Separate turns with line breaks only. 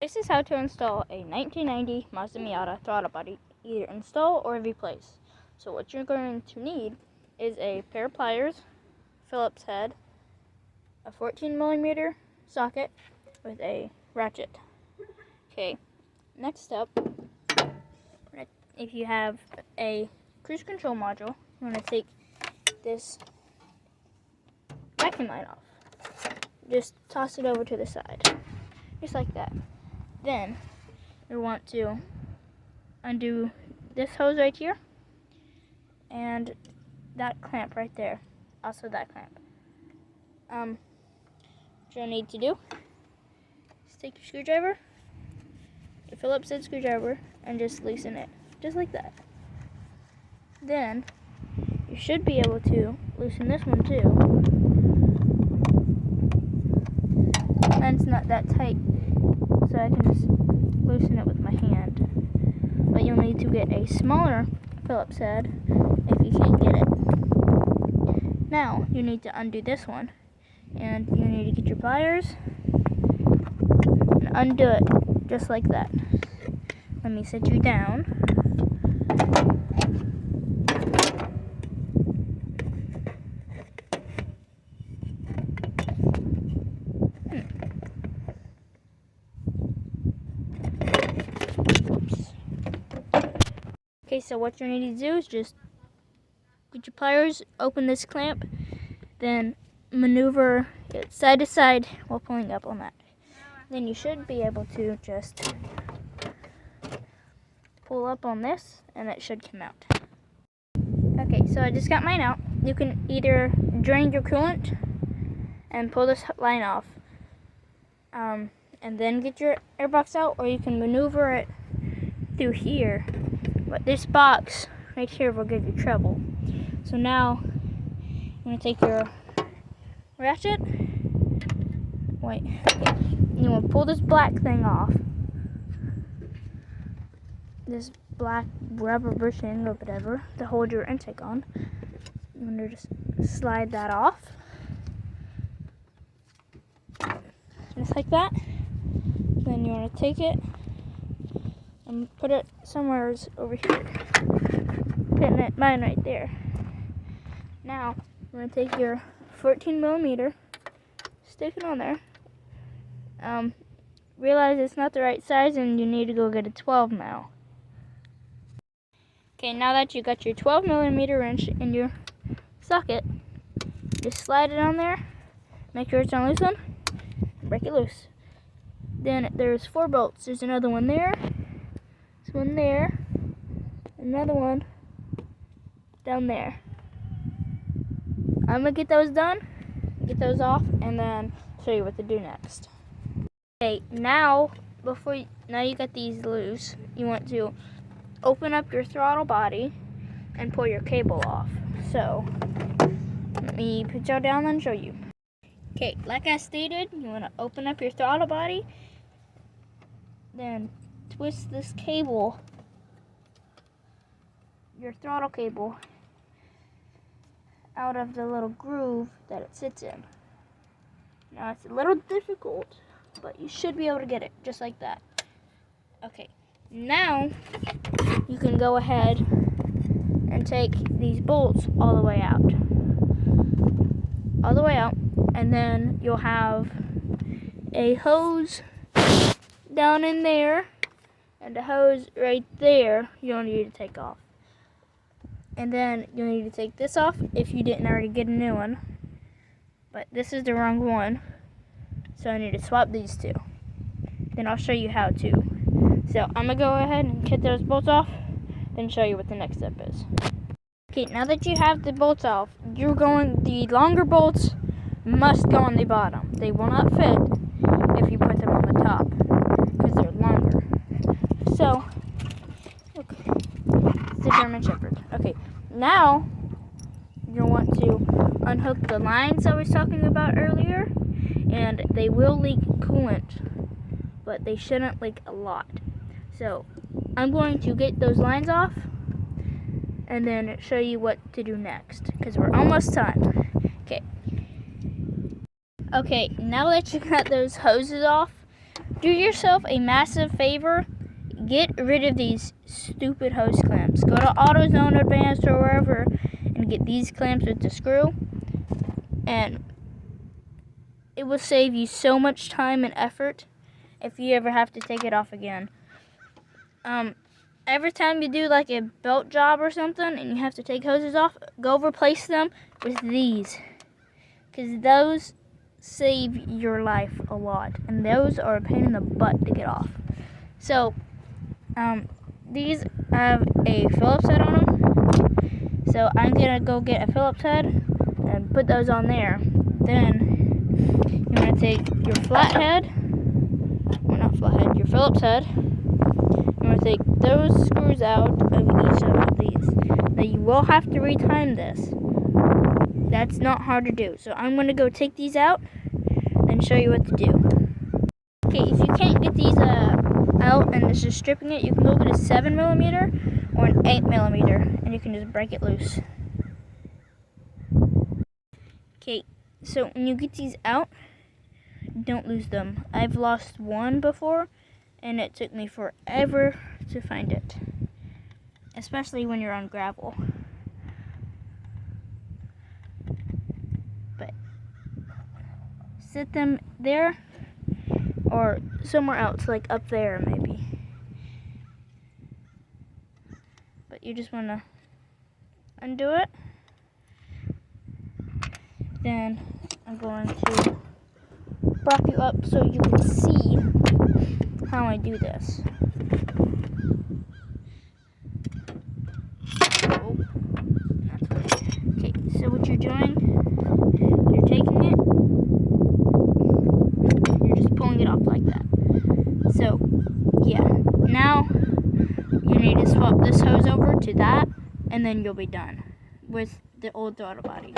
This is how to install a 1990 Mazda Miata throttle body, either install or replace. So what you're going to need is a pair of pliers, Phillips head, a 14mm socket with a ratchet. Okay, next up, if you have a cruise control module, you want to take this vacuum line off. Just toss it over to the side, just like that. Then you want to undo this hose right here and that clamp right there, also that clamp. What you'll need to do is take your screwdriver, your Phillips head screwdriver, and just loosen it, just like that. Then you should be able to loosen this one too. And it's not that tight, so I can just loosen it with my hand. But you'll need to get a smaller Phillips head if you can't get it. Now you need to undo this one, and you need to get your pliers and undo it just like that. Let me set you down. Okay, so what you need to do is just get your pliers, open this clamp, then maneuver it side to side while pulling up on that. Then you should be able to just pull up on this and it should come out. Okay, so I just got mine out. You can either drain your coolant and pull this line off and then get your airbox out, or you can maneuver it through here. But this box right here will give you trouble. So now I'm going to take your ratchet. Wait. Okay. You want to pull this black thing off. This black rubber bushing or whatever to hold your intake on. You want to just slide that off. Just like that. Then you want to take it and put it somewhere over here. Putting it mine right there. Now I'm going to take your 14mm, stick it on there. Realize it's not the right size and you need to go get a 12 now. Okay, now that you got your 12mm wrench in your socket, just slide it on there, make sure it's on loose one, and break it loose. Then there's 4 bolts. There's another one there, this one there, another one down there. I'm gonna get those done, get those off, and then show you what to do next. Okay, now you got these loose, you want to open up your throttle body and pull your cable off. So let me put y'all down and show you. Okay, like I stated, you want to open up your throttle body, then twist this cable, your throttle cable, out of the little groove that it sits in. Now it's a little difficult, but you should be able to get it just like that. Okay, now you can go ahead and take these bolts all the way out. All the way out, and then you'll have a hose down in there and a hose right there you'll need to take off. And then you'll need to take this off if you didn't already get a new one. But this is the wrong one, so I need to swap these two. Then I'll show you how to. So I'm going to go ahead and get those bolts off, then show you what the next step is. Okay, now that you have the bolts off, the longer bolts must go on the bottom. They will not fit if you put them on the top, because they're longer. So, okay, it's the German Shepherd. Okay, now you'll want to unhook the lines I was talking about earlier, and they will leak coolant, but they shouldn't leak a lot. So I'm going to get those lines off and then show you what to do next, because we're almost done. Okay, now that you got those hoses off, do yourself a massive favor. Get rid of these stupid hose clamps. Go to AutoZone Advanced or wherever and get these clamps with the screw. And it will save you so much time and effort if you ever have to take it off again. Every time you do like a belt job or something and you have to take hoses off, go replace them with these. Because those save your life a lot. And those are a pain in the butt to get off. So, these have a Phillips head on them. So I'm gonna go get a Phillips head and put those on there. Then you're gonna take your flathead, or not flathead, your Phillips head. You're gonna take those screws out of each of these. Now you will have to retime this. That's not hard to do. So I'm gonna go take these out and show you what to do. Okay, if you can't get these out and it's just stripping it, you can go get a 7mm or an 8mm and you can just break it loose. Okay, so when you get these out, don't lose them. I've lost one before and it took me forever to find it, especially when you're on gravel. But set them there or somewhere else, like up there maybe. But you just want to undo it. Then I'm going to prop you up so you can see how I do this. Oh, that's weird. Okay, so what you're doing, you're taking it, you're just pulling it off like that. So, yeah, now you need to swap this hose over to that, and then you'll be done with the old throttle body.